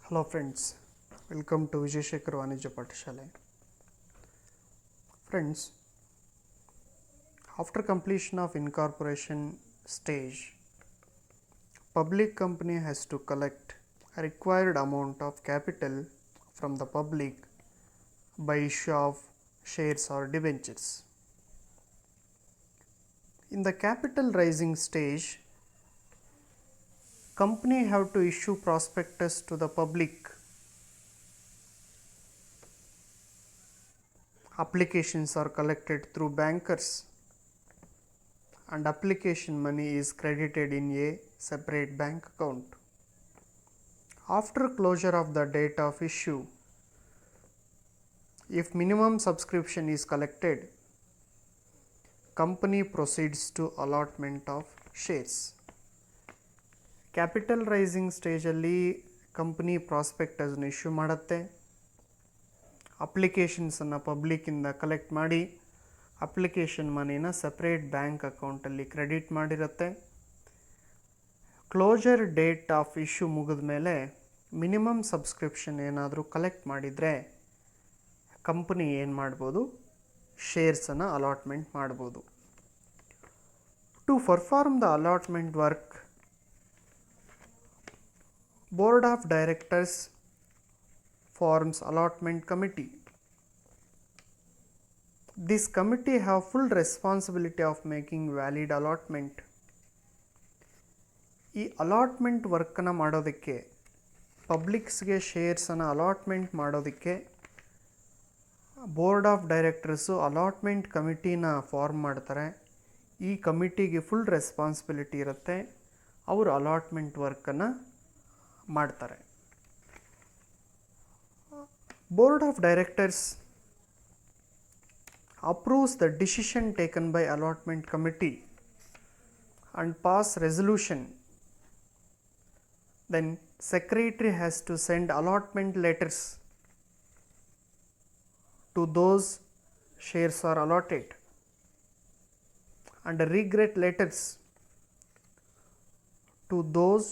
Hello friends, welcome to Vijay Shekhar Vanijya Patishale. Friends, after completion of incorporation stage, public company has to collect a required amount of capital from the public by issue of shares or debentures. In the capital raising stage, company have to issue prospectus to the public. Applications are collected through bankers and application money is credited in a separate bank account. After closure of the date of issue, if minimum subscription is collected, company proceeds to allotment of shares. Capital raising ಸ್ಟೇಜಲ್ಲಿ company ಪ್ರಾಸ್ಪೆಕ್ಟಸ್ನ issue ಮಾಡುತ್ತೆ, ಅಪ್ಲಿಕೇಶನ್ಸನ್ನು ಪಬ್ಲಿಕ್ಕಿಂದ collect ಮಾಡಿ application ಮನಿನ separate bank ಅಕೌಂಟಲ್ಲಿ credit ಮಾಡಿರುತ್ತೆ. Closure date of issue ಮುಗಿದ ಮೇಲೆ ಮಿನಿಮಮ್ ಸಬ್ಸ್ಕ್ರಿಪ್ಷನ್ ಏನಾದರೂ ಕಲೆಕ್ಟ್ ಮಾಡಿದರೆ ಕಂಪ್ನಿ ಏನು ಮಾಡ್ಬೋದು, ಶೇರ್ಸನ್ನು ಅಲಾಟ್ಮೆಂಟ್ ಮಾಡ್ಬೋದು. To perform the allotment work, Board of Directors forms allotment committee. This committee have full responsibility of making valid allotment. ಈ ಅಲಾಟ್ಮೆಂಟ್ ವರ್ಕನ್ನು ಮಾಡೋದಕ್ಕೆ, ಪಬ್ಲಿಕ್ಸ್ಗೆ ಶೇರ್ಸನ್ನು ಅಲಾಟ್ಮೆಂಟ್ ಮಾಡೋದಕ್ಕೆ ಬೋರ್ಡ್ ಆಫ್ ಡೈರೆಕ್ಟರ್ಸು ಅಲಾಟ್ಮೆಂಟ್ ಕಮಿಟಿನ ಫಾರ್ಮ್ ಮಾಡ್ತಾರೆ. ಈ ಕಮಿಟಿಗೆ ಫುಲ್ ರೆಸ್ಪಾನ್ಸಿಬಿಲಿಟಿ ಇರುತ್ತೆ, ಅವರು ಅಲಾಟ್ಮೆಂಟ್ ವರ್ಕನ್ನು ಮಾಡ್ತಾರೆ. Board of directors approves the decision taken by allotment committee and pass resolution. Then secretary has to send allotment letters to those shares are allotted and regret letters to those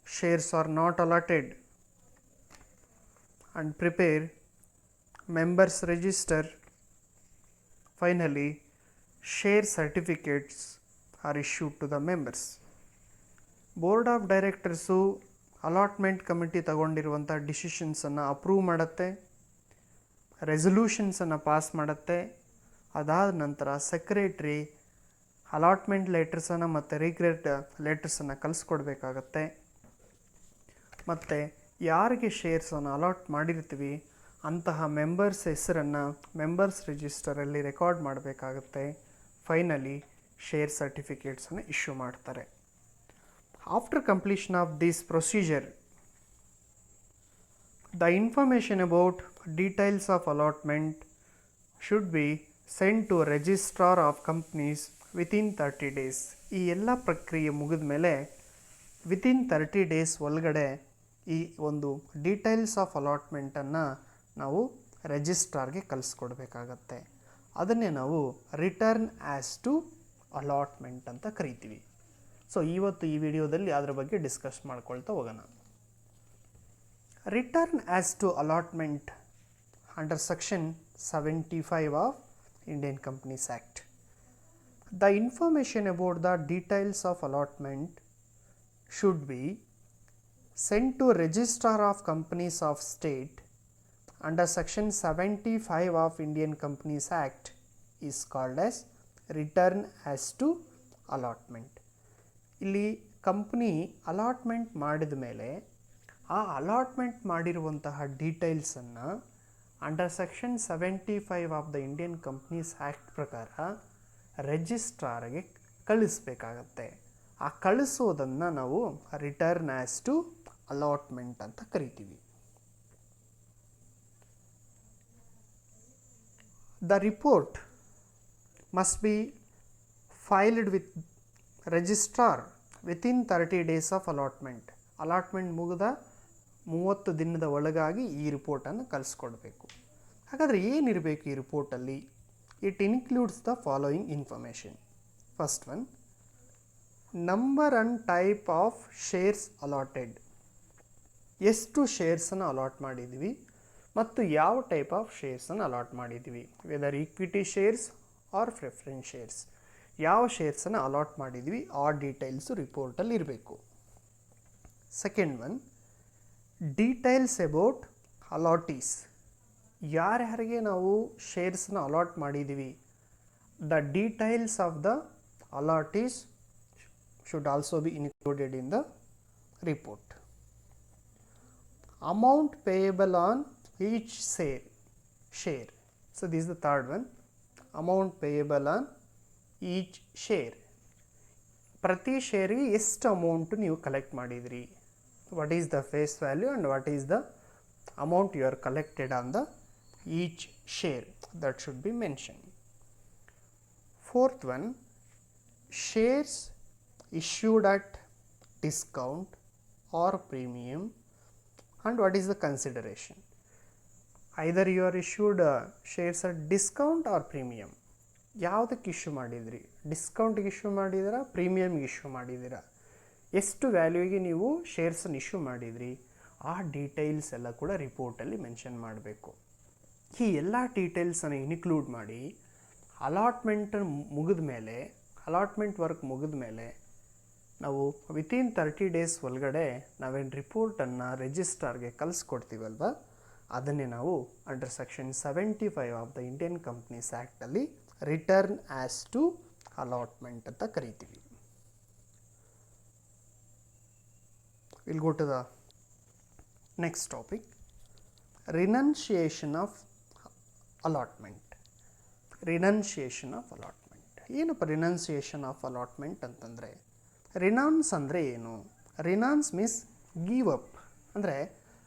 shares are not allotted and prepare members register. Finally, share certificates are issued to the members. Board of directors allotment committee ತಗೊಂಡಿರುವಂಥ ಡಿಸಿಷನ್ಸನ್ನು approve ಮಾಡುತ್ತೆ, ರೆಸಲ್ಯೂಷನ್ಸನ್ನು pass ಮಾಡುತ್ತೆ. ಅದಾದ ನಂತರ secretary allotment ಲೆಟರ್ಸನ್ನು ಮತ್ತು regret ಲೆಟರ್ಸನ್ನು ಕಳಿಸ್ಕೊಡ್ಬೇಕಾಗತ್ತೆ. ಮತ್ತು ಯಾರಿಗೆ ಶೇರ್ಸನ್ನು ಅಲಾಟ್ ಮಾಡಿರ್ತೀವಿ ಅಂತಹ ಮೆಂಬರ್ಸ್ ಹೆಸರನ್ನು ಮೆಂಬರ್ಸ್ ರಿಜಿಸ್ಟರಲ್ಲಿ ರೆಕಾರ್ಡ್ ಮಾಡಬೇಕಾಗತ್ತೆ. ಫೈನಲಿ ಶೇರ್ ಸರ್ಟಿಫಿಕೇಟ್ಸನ್ನು ಇಶ್ಯೂ ಮಾಡ್ತಾರೆ. After completion of this procedure, the information about details of allotment should be send to registrar of companies within 30 days. ಈ ಎಲ್ಲ ಪ್ರಕ್ರಿಯೆ ಮುಗಿದ ಮೇಲೆ ವಿತಿನ್ 30 days ಒಳಗಡೆ ಈ ಒಂದು ಡೀಟೇಲ್ಸ್ ಆಫ್ ಅಲಾಟ್ಮೆಂಟನ್ನು ನಾವು ರಿಜಿಸ್ಟ್ರಾರ್ಗೆ ಕಳಿಸ್ಕೊಡ್ಬೇಕಾಗತ್ತೆ. ಅದನ್ನೇ ನಾವು ರಿಟರ್ನ್ ಆ್ಯಸ್ ಟು ಅಲಾಟ್ಮೆಂಟ್ ಅಂತ ಕರಿತೀವಿ. ಸೊ ಇವತ್ತು ಈ ವಿಡಿಯೋದಲ್ಲಿ ಅದರ ಬಗ್ಗೆ ಡಿಸ್ಕಸ್ ಮಾಡ್ಕೊಳ್ತಾ ಹೋಗೋಣ. Return as to allotment under section 75 of Indian companies act. The information about the details of allotment should be sent to Registrar of Companies of State under section 75 of Indian Companies Act is called as return as to allotment. ಇಲ್ಲಿ company allotment ಮಾಡಿದ ಮೇಲೆ ಆ allotment ಮಾಡಿರುವಂತಹ ಡೀಟೇಲ್ಸನ್ನು under section 75 of the Indian companies act ಪ್ರಕಾರ ರಿಜಿಸ್ಟ್ರಾರ್ಗೆ ಕಳಿಸ್ಬೇಕಾಗತ್ತೆ. ಆ ಕಳಿಸೋದನ್ನು ನಾವು return as to allotment ಅಂತ ಕರಿತೀವಿ. The report must be filed with registrar within 30 days of allotment. Allotment ಮುಗಿದ 30 ದಿನದ ಒಳಗಾಗಿ ಈ ರಿಪೋರ್ಟನ್ನು ಕಳಿಸ್ಕೊಡ್ಬೇಕು. ಹಾಗಾದರೆ ಏನಿರಬೇಕು ಈ ರಿಪೋರ್ಟಲ್ಲಿ? It includes the following information. First one, number and type of shares allotted. ಎಷ್ಟು ಶೇರ್ಸನ್ನು ಅಲಾಟ್ ಮಾಡಿದ್ವಿ ಮತ್ತು ಯಾವ ಟೈಪ್ ಆಫ್ ಶೇರ್ಸನ್ನು ಅಲಾಟ್ ಮಾಡಿದ್ವಿ, whether equity shares or preference shares, ಯಾವ ಶೇರ್ಸನ್ನು ಅಲಾಟ್ ಮಾಡಿದ್ವಿ ಆ ಡೀಟೇಲ್ಸು ರಿಪೋರ್ಟಲ್ಲಿ ಇರಬೇಕು. Second one, details about allottees, ಯಾರ್ಯಾರಿಗೆ ನಾವು ಶೇರ್ಸ್ನ ಅಲಾಟ್ ಮಾಡಿದ್ದೀವಿ, the details of the allottees should also be included in the report. Amount payable on each share. So this is the third one. Amount payable on each share. ಪ್ರತಿ ಶೇರಿಗೆ ಎಷ್ಟು amount ನೀವು collect ಮಾಡಿದ್ರಿ, what is the face value and what is the amount you are collected on the each share, that should be mention. Fourth one, shares issued at discount or premium and what is the consideration. Either you are issued shares at discount or premium. ಯಾವುದಕ್ಕೆ issue ಮಾಡಿದ್ರಿ, ಡಿಸ್ಕೌಂಟ್ಗೆ issue ಮಾಡಿದ್ದೀರಾ, ಪ್ರೀಮಿಯಮ್ಗೆ issue ಮಾಡಿದ್ದೀರಾ, ಎಷ್ಟು ವ್ಯಾಲ್ಯೂಗೆ ನೀವು ಶೇರ್ಸನ್ನು issue ಮಾಡಿದ್ರಿ, ಆ details ಎಲ್ಲ ಕೂಡ ರಿಪೋರ್ಟಲ್ಲಿ ಮೆನ್ಷನ್ ಮಾಡಬೇಕು. ಈ ಎಲ್ಲ ಡೀಟೇಲ್ಸನ್ನು ಇನ್ಕ್ಲೂಡ್ ಮಾಡಿ ಅಲಾಟ್ಮೆಂಟ್ ಮುಗಿದ ಮೇಲೆ, ಅಲಾಟ್ಮೆಂಟ್ ವರ್ಕ್ ಮುಗಿದ ಮೇಲೆ ನಾವು ವಿತಿನ್ 30 days ಒಳಗಡೆ ನಾವೇನು ರಿಪೋರ್ಟನ್ನು ರಿಜಿಸ್ಟ್ರಾರ್ಗೆ ಕಳಿಸ್ಕೊಡ್ತೀವಲ್ವ, ಅದನ್ನೇ ನಾವು under section 75 of the Indian companies ಆ್ಯಕ್ಟಲ್ಲಿ ರಿಟರ್ನ್ ಆ್ಯಸ್ ಟು ಅಲಾಟ್ಮೆಂಟ್ ಅಂತ ಕರಿತೀವಿ. Will go to the next topic, renunciation of allotment. Renunciation of allotment ಏನಪ್ಪ? ರಿನನ್ಸಿಯೇಷನ್ ಆಫ್ ಅಲಾಟ್ಮೆಂಟ್ ಅಂತಂದರೆ, ರಿನೌನ್ಸ್ ಅಂದರೆ ಏನು? ರಿನೌನ್ಸ್ ಮೀನ್ಸ್ ಗಿವ್ ಅಪ್, ಅಂದರೆ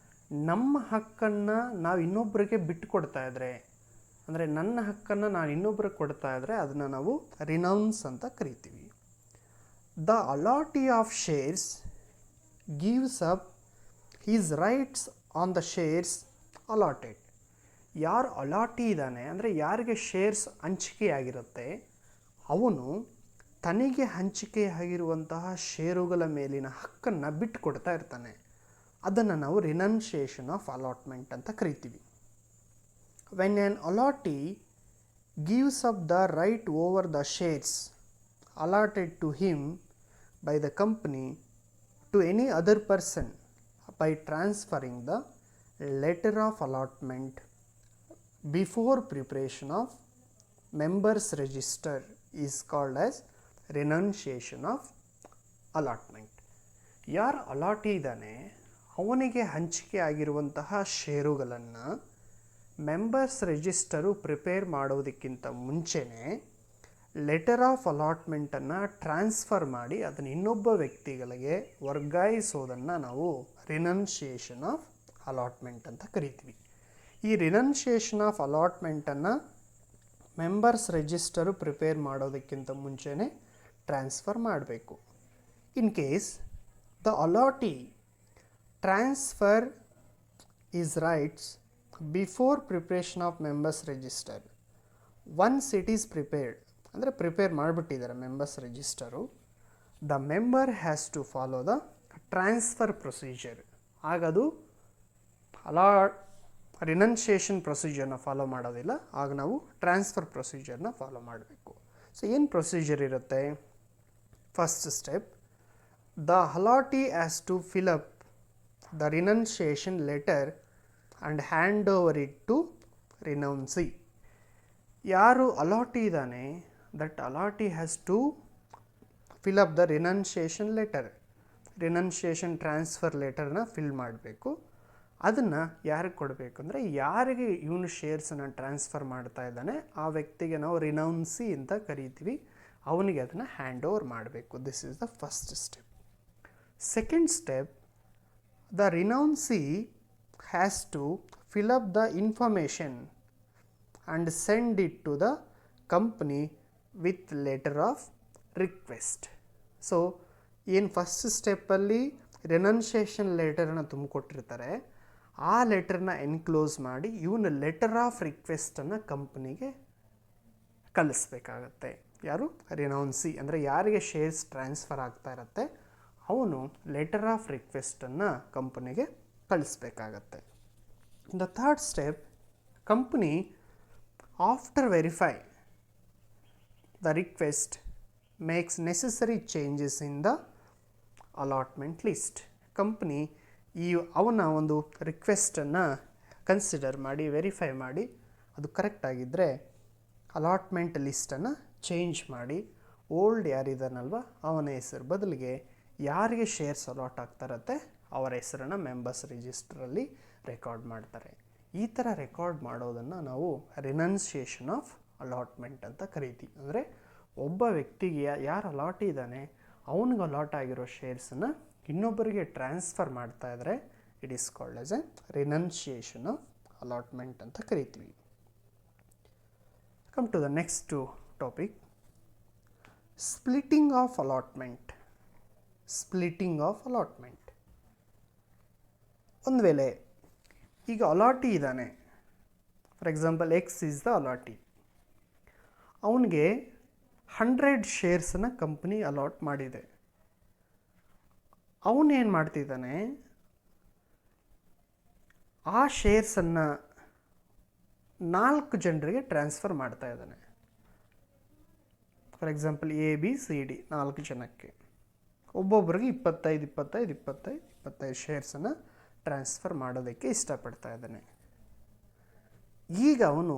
ನಮ್ಮ ಹಕ್ಕನ್ನು ನಾವು ಇನ್ನೊಬ್ಬರಿಗೆ ಬಿಟ್ಟು ಕೊಡ್ತಾ ಇದ್ದರೆ, ಅಂದರೆ ನನ್ನ ಹಕ್ಕನ್ನು ನಾನು ಇನ್ನೊಬ್ಬರಿಗೆ ಕೊಡ್ತಾ ಇದ್ದರೆ ಅದನ್ನು ನಾವು ರಿನೌನ್ಸ್ ಅಂತ ಕರಿತೀವಿ. The allottee of shares gives up his rights on the shares allotted. ಯಾರು ಅಲಾಟಿ ಇದ್ದಾನೆ, ಅಂದರೆ ಯಾರಿಗೆ ಶೇರ್ಸ್ ಹಂಚಿಕೆಯಾಗಿರುತ್ತೆ, ಅವನು ತನಗೆ ಹಂಚಿಕೆಯಾಗಿರುವಂತಹ ಷೇರುಗಳ ಮೇಲಿನ ಹಕ್ಕನ್ನು ಬಿಟ್ಟು ಕೊಡ್ತಾ ಇರ್ತಾನೆ. ಅದನ್ನು ನಾವು ರಿನನ್ಷಿಯೇಷನ್ ಆಫ್ ಅಲಾಟ್ಮೆಂಟ್ ಅಂತ ಕರಿತೀವಿ. When an allottee gives up the right over the shares allotted to him by the company to any other person by transferring the letter of allotment before preparation of members register is called as renunciation of allotment. ಯಾರು allottee ಇದ್ದಾನೆ ಅವನಿಗೆ ಹಂಚಿಕೆ ಆಗಿರುವಂತಹ ಷೇರುಗಳನ್ನು members register prepare ಮಾಡೋದಕ್ಕಿಂತ ಮುಂಚೆನೇ letter of ಅಲಾಟ್ಮೆಂಟನ್ನು transfer ಮಾಡಿ ಅದನ್ನು ಇನ್ನೊಬ್ಬ ವ್ಯಕ್ತಿಗಳಿಗೆ ವರ್ಗಾಯಿಸೋದನ್ನು ನಾವು ರಿನನ್ಷಿಯೇಷನ್ ಆಫ್ ಅಲಾಟ್ಮೆಂಟ್ ಅಂತ ಕರಿತೀವಿ. ಈ ರಿನನ್ಷಿಯೇಷನ್ ಆಫ್ ಅಲಾಟ್ಮೆಂಟನ್ನು ಮೆಂಬರ್ಸ್ ರಿಜಿಸ್ಟರು ಪ್ರಿಪೇರ್ ಮಾಡೋದಕ್ಕಿಂತ ಮುಂಚೆನೇ ಟ್ರಾನ್ಸ್ಫರ್ ಮಾಡಬೇಕು. In case the allottee transfer his rights before preparation of members register, once it is prepared, ಅಂದರೆ ಪ್ರಿಪೇರ್ ಮಾಡಿಬಿಟ್ಟಿದ್ದಾರೆ members register, the member has to follow the transfer procedure. ಆಗದು renunciation ಪ್ರೊಸೀಜರ್ನ follow ಮಾಡೋದಿಲ್ಲ, ಆಗ ನಾವು ಟ್ರಾನ್ಸ್ಫರ್ ಪ್ರೊಸೀಜರ್ನ follow ಮಾಡಬೇಕು. So ಏನು ಪ್ರೊಸೀಜರ್ ಇರುತ್ತೆ? First step, the allottee has to fill up the renunciation letter and hand over it to renouncee. ಯಾರು ಅಲಾಟಿ ಇದ್ದಾನೆ, that allottee has to fill up the renunciation letter, renunciation transfer ಲೆಟರ್ನ fill ಮಾಡಬೇಕು. ಅದನ್ನು ಯಾರಿಗೆ ಕೊಡಬೇಕು ಅಂದರೆ, ಯಾರಿಗೆ ಇವನು ಶೇರ್ಸನ್ನು ಟ್ರಾನ್ಸ್ಫರ್ ಮಾಡ್ತಾ ಇದ್ದಾನೆ ಆ ವ್ಯಕ್ತಿಗೆ ನಾವು ರಿನೌನ್ಸಿ ಅಂತ ಕರಿತೀವಿ, ಅವನಿಗೆ ಅದನ್ನು ಹ್ಯಾಂಡ್ ಓವರ್ ಮಾಡಬೇಕು. This is the first step. Second step, the renouncee has to fill up the information and send it to the company with letter of request. So ಏನು ಫಸ್ಟ್ ಸ್ಟೆಪ್ಪಲ್ಲಿ ರಿನನ್ಷಿಯೇಷನ್ ಲೆಟರ್ನ ತುಂಬಿಕೊಟ್ಟಿರ್ತಾರೆ, ಆ ಲೆಟರ್ನ ಎನ್ಕ್ಲೋಸ್ ಮಾಡಿ ಇವನು letter of ರಿಕ್ವೆಸ್ಟನ್ನು ಕಂಪ್ನಿಗೆ ಕಳಿಸ್ಬೇಕಾಗತ್ತೆ. ಯಾರು? ರಿನೌನ್ಸಿ, ಅಂದರೆ ಯಾರಿಗೆ ಶೇರ್ಸ್ ಟ್ರಾನ್ಸ್ಫರ್ ಆಗ್ತಾ ಇರುತ್ತೆ ಅವನು ಲೆಟರ್ ಆಫ್ ರಿಕ್ವೆಸ್ಟನ್ನು ಕಂಪನಿಗೆ ಕಳಿಸ್ಬೇಕಾಗತ್ತೆ. The third step, company after verify the request makes necessary changes in the allotment list. Company ಅವನ ಒಂದು ರಿಕ್ವೆಸ್ಟನ್ನು ಕನ್ಸಿಡರ್ ಮಾಡಿ ವೆರಿಫೈ ಮಾಡಿ ಅದು ಕರೆಕ್ಟಾಗಿದ್ದರೆ ಅಲಾಟ್ಮೆಂಟ್ ಲಿಸ್ಟನ್ನು ಚೇಂಜ್ ಮಾಡಿ ಓಲ್ಡ್ ಯಾರಿದ್ದಾನಲ್ವ ಅವನ ಹೆಸರು ಬದಲಿಗೆ ಯಾರಿಗೆ ಶೇರ್ಸ್ ಅಲಾಟ್ ಆಗ್ತಾರತ್ತೆ ಅವರ ಹೆಸರನ್ನು ಮೆಂಬರ್ಸ್ ರಿಜಿಸ್ಟ್ರಲ್ಲಿ ರೆಕಾರ್ಡ್ ಮಾಡ್ತಾರೆ. ಈ ಥರ ರೆಕಾರ್ಡ್ ಮಾಡೋದನ್ನು ನಾವು ರಿನನ್ಸಿಯೇಷನ್ ಆಫ್ ಅಲಾಟ್ಮೆಂಟ್ ಅಂತ ಕರಿತೀವಿ. ಅಂದರೆ ಒಬ್ಬ ವ್ಯಕ್ತಿಗೆ ಯಾರು ಅಲಾಟ್ ಇದ್ದಾನೆ ಅವನಿಗೆ ಅಲಾಟ್ ಆಗಿರೋ ಶೇರ್ಸನ್ನು ಇನ್ನೊಬ್ಬರಿಗೆ ಟ್ರಾನ್ಸ್ಫರ್ ಮಾಡ್ತಾ ಇದ್ದರೆ it is called as a renunciation of allotment ಅಂತ ಕರಿತೀವಿ. Come to the next topic, splitting of allotment. Splitting of allotment, ಒಂದು ವೇಳೆ ಈಗ ಅಲಾಟಿ ಇದ್ದಾನೆ, for example X is the allottee, ಅವನಿಗೆ 100 ಶೇರ್ಸನ್ನು ಕಂಪ್ನಿ ಅಲಾಟ್ ಮಾಡಿದೆ. ಅವನೇನು ಮಾಡ್ತಿದ್ದಾನೆ, ಆ ಶೇರ್ಸನ್ನು 4 ಜನರಿಗೆ ಟ್ರಾನ್ಸ್ಫರ್ ಮಾಡ್ತಾ ಇದ್ದಾನೆ. For example A B C D 4 ಜನಕ್ಕೆ ಒಬ್ಬೊಬ್ಬರಿಗೆ 25 ಶೇರ್ಸನ್ನು ಟ್ರಾನ್ಸ್ಫರ್ ಮಾಡೋದಕ್ಕೆ ಇಷ್ಟಪಡ್ತಾ ಇದ್ದಾನೆ. ಈಗ ಅವನು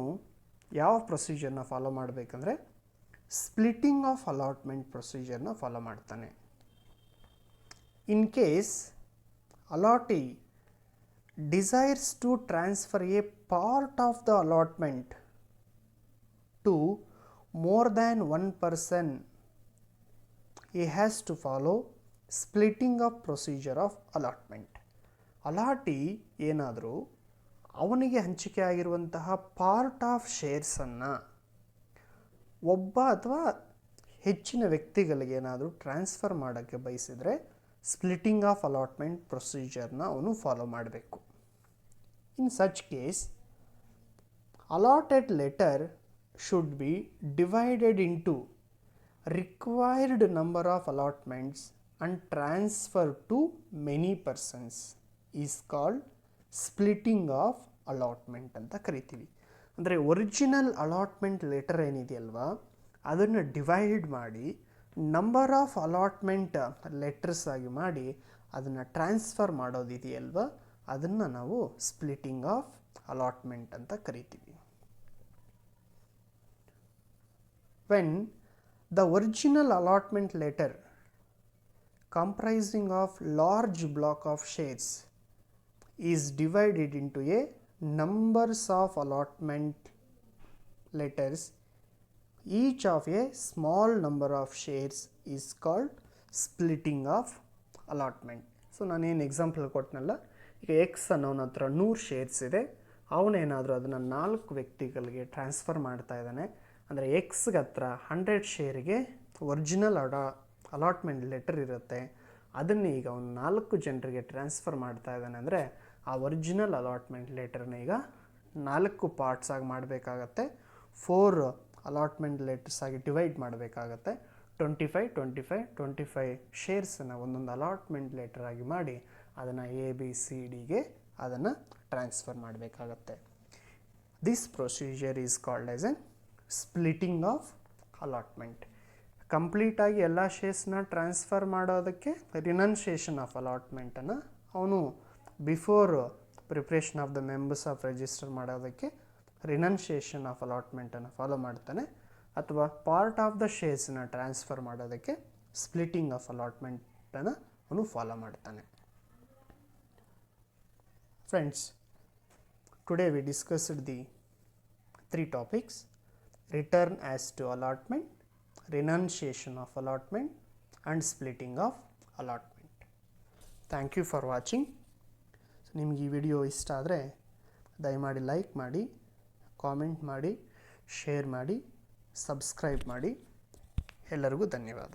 ಯಾವ ಪ್ರೊಸೀಜರ್ನ ಫಾಲೋ ಮಾಡಬೇಕಂದ್ರೆ ಸ್ಪ್ಲಿಟ್ಟಿಂಗ್ ಆಫ್ ಅಲಾಟ್ಮೆಂಟ್ ಪ್ರೊಸೀಜರ್ನ ಫಾಲೋ ಮಾಡ್ತಾನೆ. In case allottee desires to transfer a part of the allotment to more than one person, he has to follow splitting of procedure of allotment. ಅಲಾಟಿ ಏನಾದರೂ ಅವನಿಗೆ ಹಂಚಿಕೆ ಆಗಿರುವಂತಹ ಪಾರ್ಟ್ ಆಫ್ ಶೇರ್ಸನ್ನು ಒಬ್ಬ ಅಥವಾ ಹೆಚ್ಚಿನ ವ್ಯಕ್ತಿಗಳಿಗೆ ಏನಾದರೂ ಟ್ರಾನ್ಸ್ಫರ್ ಮಾಡೋಕ್ಕೆ ಬಯಸಿದರೆ ಸ್ಪ್ಲಿಟ್ಟಿಂಗ್ ಆಫ್ ಅಲಾಟ್ಮೆಂಟ್ ಪ್ರೊಸೀಜರ್ನ ಅವನು ಫಾಲೋ ಮಾಡಬೇಕು. In such case, allotted letter should be divided into required number of allotments and transferred to many persons is called splitting of allotment ಅಂತ ಕರಿತೀವಿ. ಅಂದರೆ ಒರಿಜಿನಲ್ ಅಲಾಟ್ಮೆಂಟ್ ಲೆಟರ್ ಏನಿದೆಯಲ್ವಾ ಅದನ್ನು divide ಮಾಡಿ number of allotment letters ಆಗಿ ಮಾಡಿ ಅದನ್ನು transfer ಮಾಡೋದಿದೆಯಲ್ವಾ ಅದನ್ನು ನಾವು ಸ್ಪ್ಲಿಟ್ಟಿಂಗ್ ಆಫ್ ಅಲಾಟ್ಮೆಂಟ್ ಅಂತ ಕರಿತೀವಿ. When the original allotment letter comprising of large block of shares is divided into a numbers of allotment letters, each of a small number of shares is called splitting of allotment. So ನಾನೇನು example ಕೊಟ್ಟನಲ್ಲ, ಈಗ X unknown ಹತ್ರ 100 shares ಇದೆ, ಅವನೇನಾದರೂ ಅದನ್ನು 4 ವ್ಯಕ್ತಿಗಳಿಗೆ transfer ಮಾಡ್ತಾ ಇದ್ದಾನೆ. ಅಂದರೆ ಎಕ್ಸ್ಗೆ ಹತ್ರ 100 ಶೇರಿಗೆ ಒರಿಜಿನಲ್ ಅಲಾಟ್ಮೆಂಟ್ ಲೆಟರ್ ಇರುತ್ತೆ, ಅದನ್ನು ಈಗ ಅವನು 4 ಜನರಿಗೆ ಟ್ರಾನ್ಸ್ಫರ್ ಮಾಡ್ತಾ ಇದ್ದಾನೆ. ಅಂದರೆ ಆ ಒರಿಜಿನಲ್ ಅಲಾಟ್ಮೆಂಟ್ ಲೆಟರ್ನ ಈಗ 4 ಪಾರ್ಟ್ಸ್ ಆಗಿ ಮಾಡಬೇಕಾಗತ್ತೆ, 4 ಅಲಾಟ್ಮೆಂಟ್ ಲೆಟರ್ಸ್ ಆಗಿ ಡಿವೈಡ್ ಮಾಡಬೇಕಾಗತ್ತೆ. 25 ಶೇರ್ಸನ್ನು ಒಂದೊಂದು ಅಲಾಟ್ಮೆಂಟ್ ಲೆಟರ್ ಆಗಿ ಮಾಡಿ ಅದನ್ನು ಎ ಬಿ ಸಿ ಡಿಗೆ ಅದನ್ನು ಟ್ರಾನ್ಸ್ಫರ್ ಮಾಡಬೇಕಾಗತ್ತೆ. This procedure is called as A splitting of allotment. ಕಂಪ್ಲೀಟಾಗಿ ಎಲ್ಲ ಶೇರ್ಸ್ನ ಟ್ರಾನ್ಸ್ಫರ್ ಮಾಡೋದಕ್ಕೆ ರಿನನ್ಸಿಯೇಷನ್ ಆಫ್ ಅಲಾಟ್ಮೆಂಟನ್ನು ಅವನು before preparation of the members of register ಮಾಡೋದಕ್ಕೆ ರಿನನ್ಸಿಯೇಷನ್ ಆಫ್ ಅಲಾಟ್ಮೆಂಟನ್ನು ಫಾಲೋ ಮಾಡ್ತಾನೆ, ಅಥವಾ ಪಾರ್ಟ್ ಆಫ್ ದ ಶೇರ್ಸ್ನ ಟ್ರಾನ್ಸ್ಫರ್ ಮಾಡೋದಕ್ಕೆ ಸ್ಪ್ಲಿಟ್ಟಿಂಗ್ ಆಫ್ ಅಲಾಟ್ಮೆಂಟನ್ನು ಅವನು ಫಾಲೋ ಮಾಡ್ತಾನೆ. Friends, today we discussed the 3 topics: return as to allotment, renunciation of allotment and splitting of allotment. Thank you for watching. ನಿಮಗೆ ಈ video ಇಷ್ಟ ಆದರೆ ದಯಮಾಡಿ ಲೈಕ್ ಮಾಡಿ, ಕಾಮೆಂಟ್ ಮಾಡಿ, ಶೇರ್ ಮಾಡಿ, ಸಬ್ಸ್ಕ್ರೈಬ್ ಮಾಡಿ. ಎಲ್ಲರಿಗೂ ಧನ್ಯವಾದ.